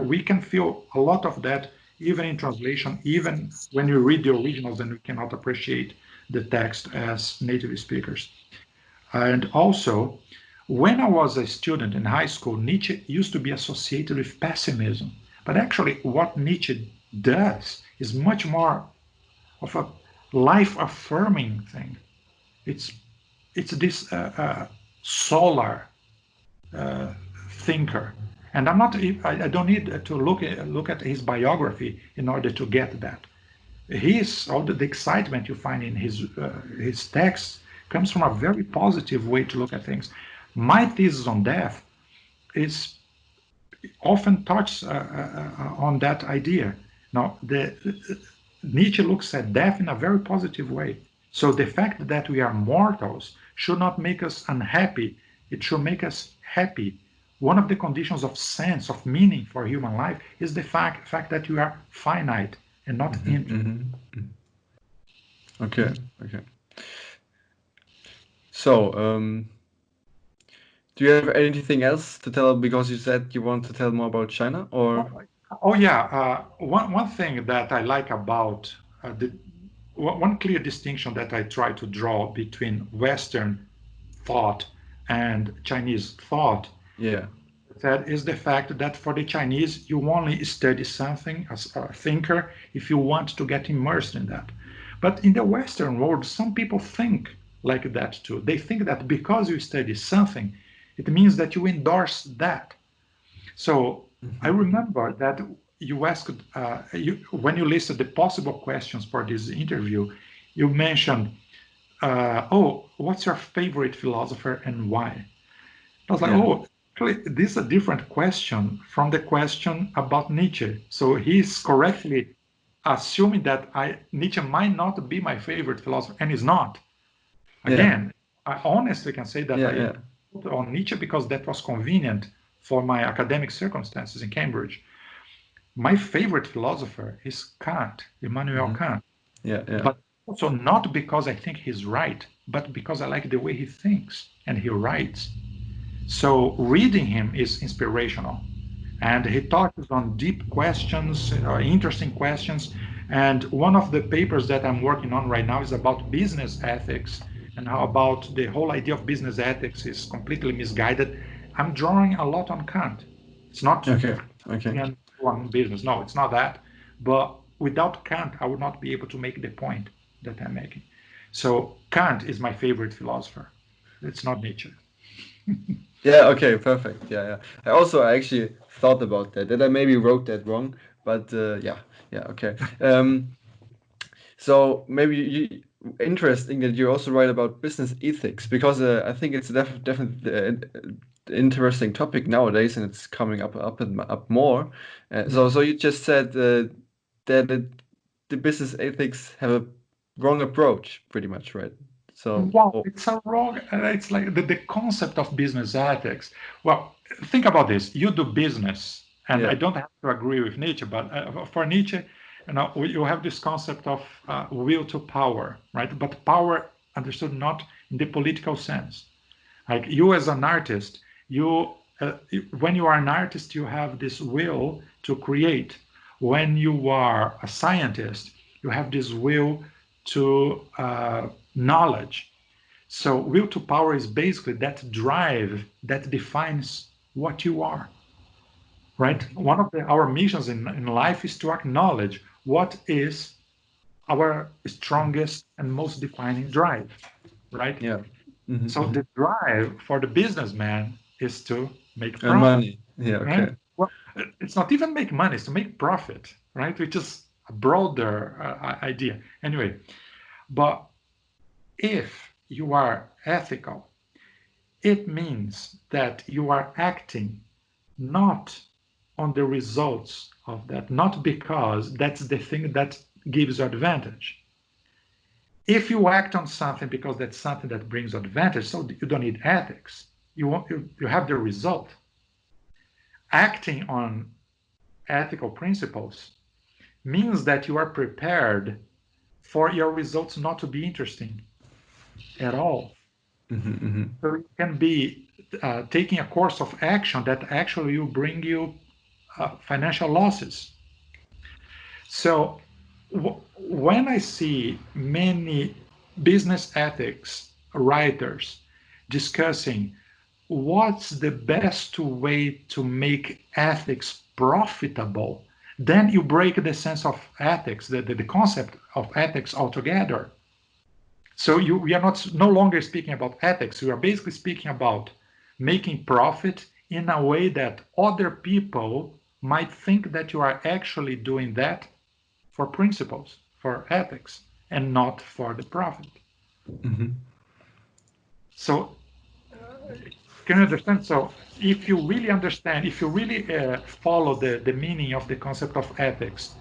we can feel a lot of that even in translation, even when you read the originals and we cannot appreciate the text as native speakers. And also, when I was a student in high school, Nietzsche used to be associated with pessimism. But actually, what Nietzsche does is much more of a life affirming thing. It's it's this solar thinker, and I don't need to look at his biography in order to get that. All the excitement you find in his texts comes from a very positive way to look at things. My thesis on death is often touched on that idea. Now, Nietzsche looks at death in a very positive way. So the fact that we are mortals should not make us unhappy. It should make us happy. One of the conditions of sense, of meaning for human life is the fact that we are finite and not infinite. Okay, okay. So, do you have anything else to tell? Because you said you want to tell more about China, or Oh yeah, one thing that I like about the one clear distinction that I try to draw between Western thought and Chinese thought, yeah, that is the fact that for the Chinese you only study something as a thinker if you want to get immersed in that. But in the Western world, some people think like that too. They think that because you study something, it means that you endorse that. So I remember that you asked when you listed the possible questions for this interview, you mentioned, "Oh, what's your favorite philosopher and why?" I was like, yeah, "Oh, actually, this is a different question from the question about Nietzsche." So he's correctly assuming that Nietzsche might not be my favorite philosopher, and is not. yeah, Again, I honestly can say that yeah, I yeah, put on Nietzsche because that was convenient for my academic circumstances in Cambridge. My favorite philosopher is Kant, Immanuel Kant, yeah, yeah. but also not because I think he's right, but because I like the way he thinks and he writes. So reading him is inspirational. And he touches on deep questions, interesting questions. And one of the papers that I'm working on right now is about business ethics and how about the whole idea of business ethics is completely misguided. I'm drawing a lot on Kant. It's not Okay, okay. on business. No, it's not that. But without Kant, I would not be able to make the point that I'm making. So Kant is my favorite philosopher. It's not Nietzsche. Yeah, okay, perfect. Yeah, yeah. I actually thought about that I maybe wrote that wrong, but yeah, yeah, okay. So maybe interesting that you also write about business ethics because I think it's definitely interesting topic nowadays, and it's coming up and up more. So you just said that the business ethics have a wrong approach, pretty much, right? So, Wow, oh, it's a wrong. It's like the concept of business ethics. Well, think about this. You do business, and I yeah, don't have to agree with Nietzsche, but for Nietzsche, you have this concept of will to power, right? But power understood not in the political sense. Like you as an artist, when you are an artist, you have this will to create. When you are a scientist, you have this will to knowledge. So will to power is basically that drive that defines what you are, right? One of our missions in life is to acknowledge what is our strongest and most defining drive, right? yeah. Hmm, So hmm. the drive for the businessman is to make And profit, money. Yeah, right? okay. Well, it's not even make money; it's to make profit, right? Which is broader idea. Anyway, but if you are ethical, it means that you are acting not on the results of that, not because that's the thing that gives you advantage. If you act on something because that's something that brings advantage, so you don't need ethics. You have the result. Acting on ethical principles means that you are prepared for your results not to be interesting at all. So it can be taking a course of action that actually will bring you financial losses. So when I see many business ethics writers discussing what's the best way to make ethics profitable, then you break the sense of ethics, the concept of ethics altogether. So we are not no longer speaking about ethics. We are basically speaking about making profit in a way that other people might think that you are actually doing that for principles, for ethics, and not for the profit. So can you understand? So if you really understand, if you really follow the meaning of the concept of ethics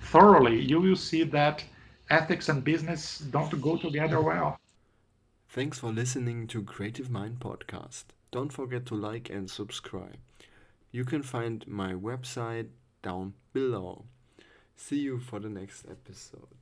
thoroughly, you will see that ethics and business don't go together well. Thanks for listening to Creative Mind Podcast. Don't forget to like and subscribe. You can find my website down below. See you for the next episode.